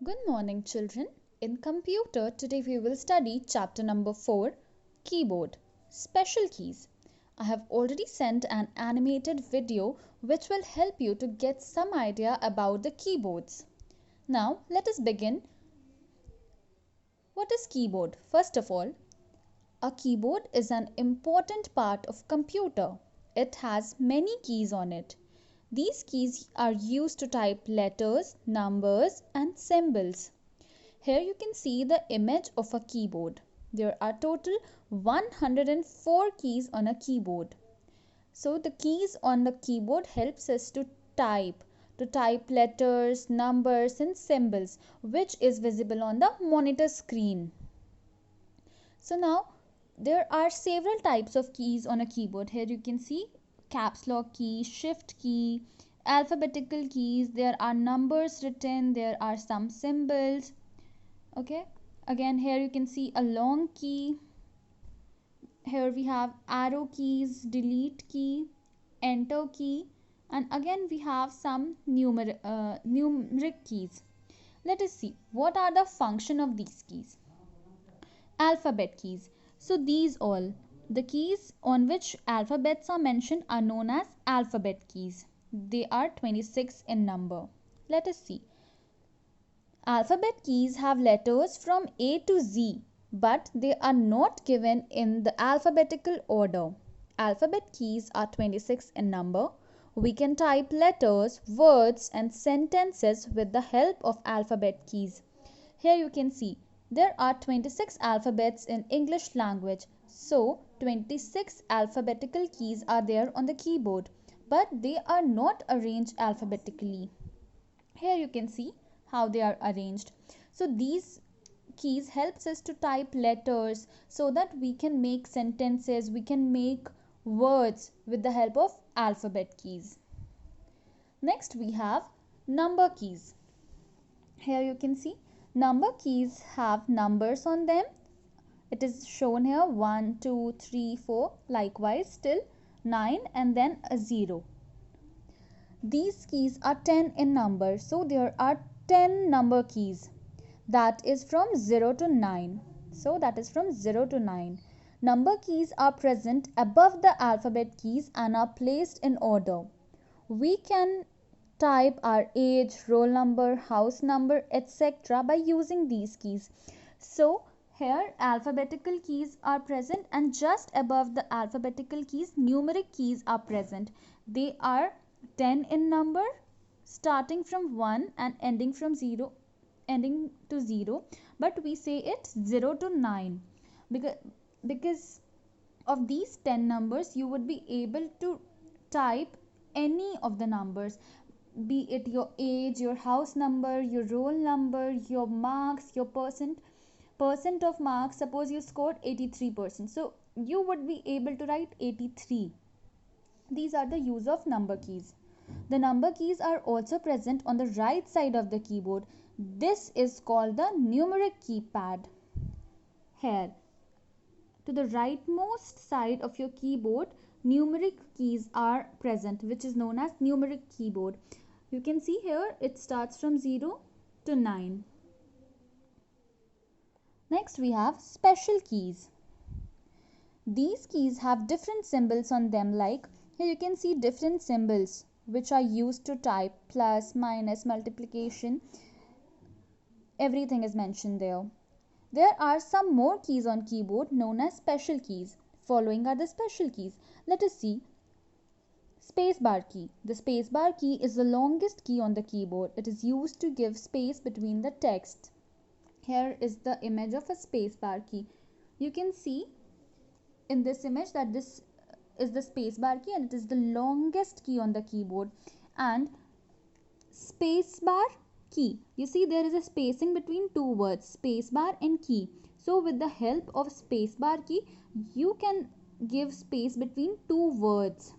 Good morning, children. In computer, today we will study chapter number 4, Keyboard, Special Keys. I have already sent an animated video which will help you to get some idea about the keyboards. Now, let us begin. What is keyboard? First of all, a keyboard is an important part of computer. It has many keys on it. These keys are used to type letters, numbers and symbols. Here you can see the image of a keyboard. There are total 104 keys on a keyboard. So the keys on the keyboard helps us to type letters, numbers and symbols which is visible on the monitor screen. So now there are several types of keys on a keyboard. Here you can see caps lock key, shift key, alphabetical keys, there are numbers written, there are some symbols. Okay, again here you can see a long key. Here we have arrow keys, delete key, enter key, and again we have some numeric keys. Let us see what are the function of these keys. Alphabet keys. So these all the keys on which alphabets are mentioned are known as alphabet keys. They are 26 in number. Let us see. Alphabet keys have letters from A to Z, but they are not given in the alphabetical order. Alphabet keys are 26 in number. We can type letters, words and sentences with the help of alphabet keys. Here you can see there are 26 alphabets in English language. So 26 alphabetical keys are there on the keyboard, but they are not arranged alphabetically. Here you can see how they are arranged. So these keys helps us to type letters so that we can make sentences, we can make words with the help of alphabet keys. Next we have number keys. Here you can see number keys have numbers on them. It is shown here 1, 2, 3, 4, likewise till 9 and then a 0. These keys are 10 in number, so there are 10 number keys. That is from 0 to 9. So that is from 0 to 9. Number keys are present above the alphabet keys and are placed in order. We can type our age, roll number, house number, etc. by using these keys. So here alphabetical keys are present and just above the alphabetical keys numeric keys are present. They are 10 in number, starting from 1 and ending to 0, but we say it 0 to 9 because of these 10 numbers you would be able to type any of the numbers, be it your age, your house number, your roll number, your marks, your percent of marks. Suppose you scored 83%, so you would be able to write 83. These are the use of number keys. The number keys are also present on the right side of the keyboard. This is called the numeric keypad. Here, to the rightmost side of your keyboard, numeric keys are present, which is known as numeric keyboard. You can see here it starts from 0 to 9. Next we have special keys. These keys have different symbols on them, like here you can see different symbols which are used to type plus, minus, multiplication. Everything is mentioned there. There are some more keys on keyboard known as special keys. Following are the special keys. Let us see. Spacebar key. The spacebar key is the longest key on the keyboard. It is used to give space between the text. Here is the image of a spacebar key. You can see in this image that this is the spacebar key and it is the longest key on the keyboard. And spacebar key, you see there is a spacing between two words, spacebar and key. So with the help of spacebar key you can give space between two words.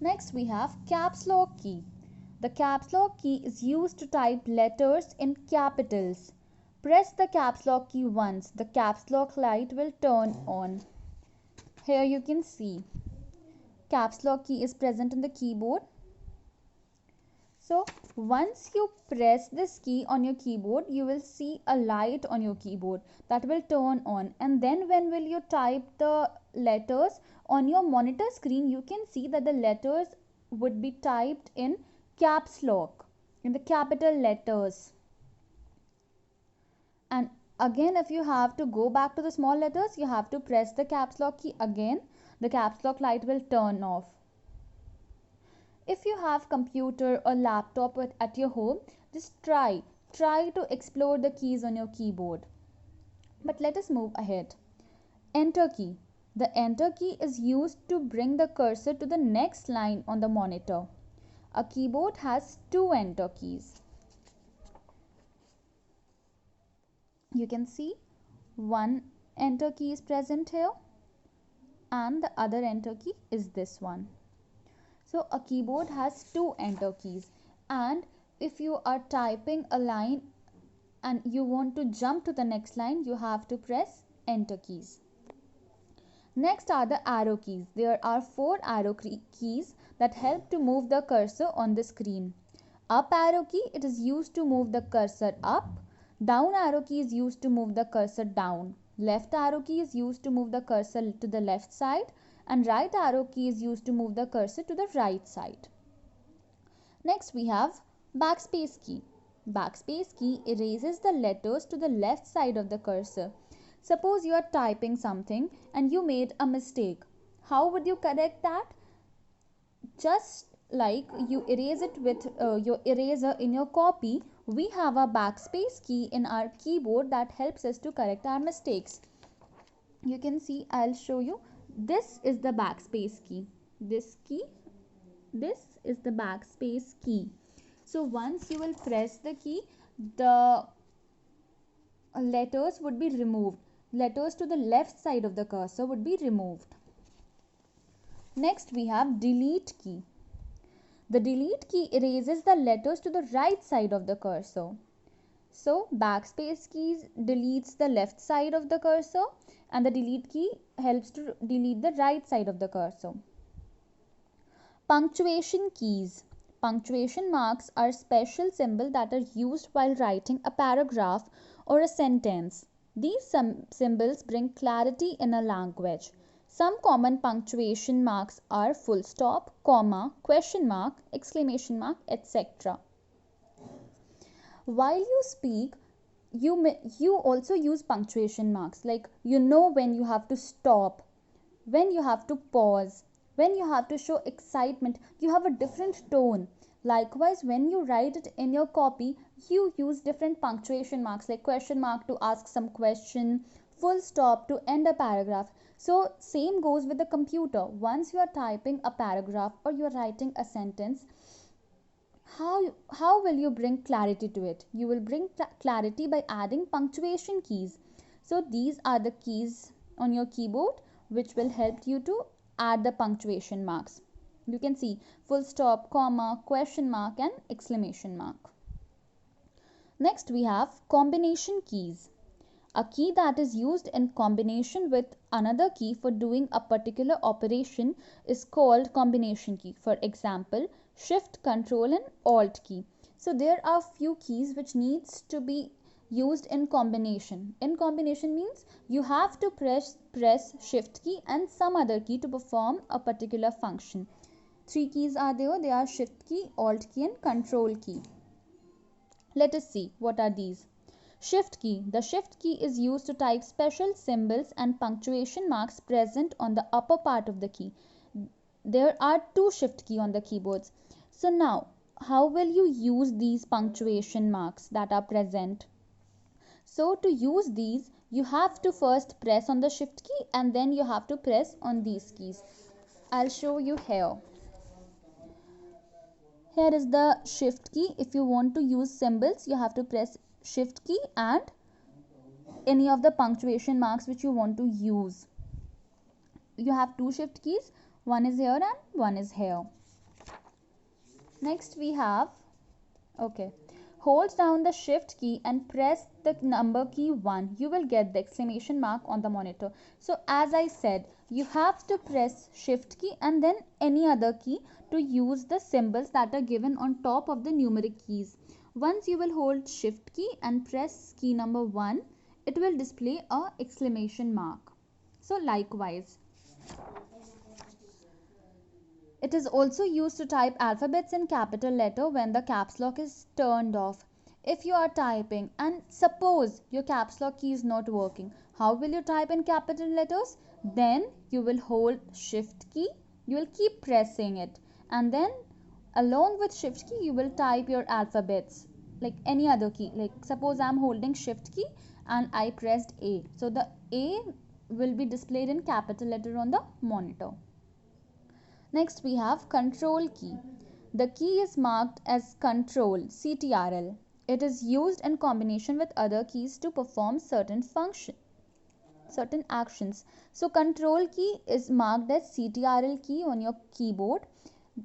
Next we have caps lock key. The caps lock key is used to type letters in capitals. Press the caps lock key once. The caps lock light will turn on. Here you can see caps lock key is present in the keyboard. So once you press this key on your keyboard, you will see a light on your keyboard that will turn on, and then when will you type the letters on your monitor screen, you can see that the letters would be typed in caps lock, in the capital letters. And again, if you have to go back to the small letters, you have to press the caps lock key again. The caps lock light will turn off. If you have computer or laptop at your home, just try to explore the keys on your keyboard. But let us move ahead. Enter key. The enter key is used to bring the cursor to the next line on the monitor. A keyboard has two enter keys. You can see one enter key is present here and the other enter key is this one. So a keyboard has two enter keys, and if you are typing a line and you want to jump to the next line, you have to press enter keys. Next are the arrow keys. There are four arrow keys that help to move the cursor on the screen. Up arrow key, it is used to move the cursor up. Down arrow key is used to move the cursor down. Left arrow key is used to move the cursor to the left side, and right arrow key is used to move the cursor to the right side. Next we have backspace key. Backspace key erases the letters to the left side of the cursor. Suppose you are typing something and you made a mistake. How would you correct that? Just like you erase it with your eraser in your copy, we have a backspace key in our keyboard that helps us to correct our mistakes. You can see, I'll show you. This is the backspace key. This is the backspace key. So once you will press the key, the letters would be removed. Letters to the left side of the cursor would be removed. Next we have delete key. The delete key erases the letters to the right side of the cursor. So backspace key deletes the left side of the cursor, and the delete key helps to delete the right side of the cursor. Punctuation keys. Punctuation marks are special symbols that are used while writing a paragraph or a sentence. These symbols bring clarity in a language. Some common punctuation marks are full stop, comma, question mark, exclamation mark, etc. While you speak, you also use punctuation marks, like you know when you have to stop, when you have to pause, when you have to show excitement. You have a different tone. Likewise, when you write it in your copy, you use different punctuation marks, like question mark to ask some question, full stop to end a paragraph. So same goes with the computer. Once you are typing a paragraph or you are writing a sentence, how will you bring clarity to it? You will bring clarity by adding punctuation keys. So these are the keys on your keyboard which will help you to add the punctuation marks. You can see full stop, comma, question mark and exclamation mark. Next we have combination keys. A key that is used in combination with another key for doing a particular operation is called combination key. For example, Shift, Control and Alt key. So there are few keys which needs to be used in combination. In combination means you have to press Shift key and some other key to perform a particular function. Three keys are there. They are Shift key, Alt key and Control key. Let us see what are these. Shift key. The Shift key is used to type special symbols and punctuation marks present on the upper part of the key. There are two Shift key on the keyboards. So now, how will you use these punctuation marks that are present? So to use these, you have to first press on the Shift key and then you have to press on these keys. I'll show you here. Here is the Shift key. If you want to use symbols, you have to press Shift key and any of the punctuation marks which you want to use. You have two Shift keys. One is here and one is here. Next we have, Hold down the shift key and press the number key 1. You will get the exclamation mark on the monitor. So as I said, you have to press shift key and then any other key to use the symbols that are given on top of the numeric keys. Once you will hold shift key and press key number 1, it will display a exclamation mark. So likewise, it is also used to type alphabets in capital letter when the caps lock is turned off. If you are typing and suppose your caps lock key is not working, how will you type in capital letters? Then you will hold shift key, you will keep pressing it, and then along with shift key you will type your alphabets like any other key. Like suppose I am holding shift key and I pressed A. So the A will be displayed in capital letter on the monitor. Next we have control key. The key is marked as control CTRL. It is used in combination with other keys to perform certain actions. So control key is marked as CTRL key on your keyboard.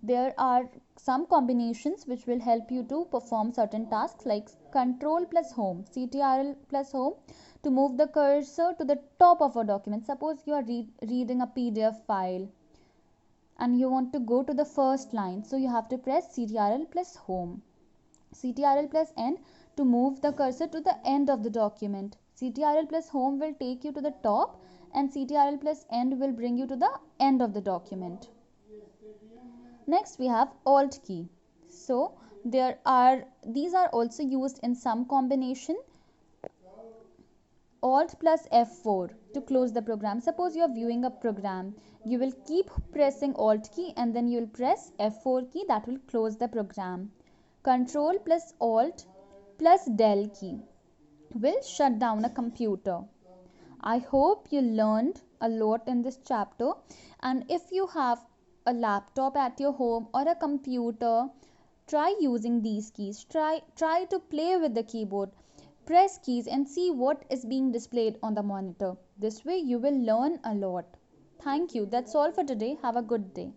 There are some combinations which will help you to perform certain tasks like control plus home, CTRL plus home to move the cursor to the top of a document. Suppose you are reading a PDF file and you want to go to the first line, so you have to press CTRL plus home, CTRL plus end to move the cursor to the end of the document. CTRL plus home will take you to the top and CTRL plus end will bring you to the end of the document. Next we have Alt key. So these are also used in some combination. Alt plus F4 to close the program. Suppose you are viewing a program, you will keep pressing Alt key and then you will press F4 key, that will close the program. Control plus Alt plus Del key will shut down a computer. I hope you learned a lot in this chapter, and if you have a laptop at your home or a computer, try using these keys. Try to play with the keyboard. Press keys and see what is being displayed on the monitor. This way you will learn a lot. Thank you. That's all for today. Have a good day.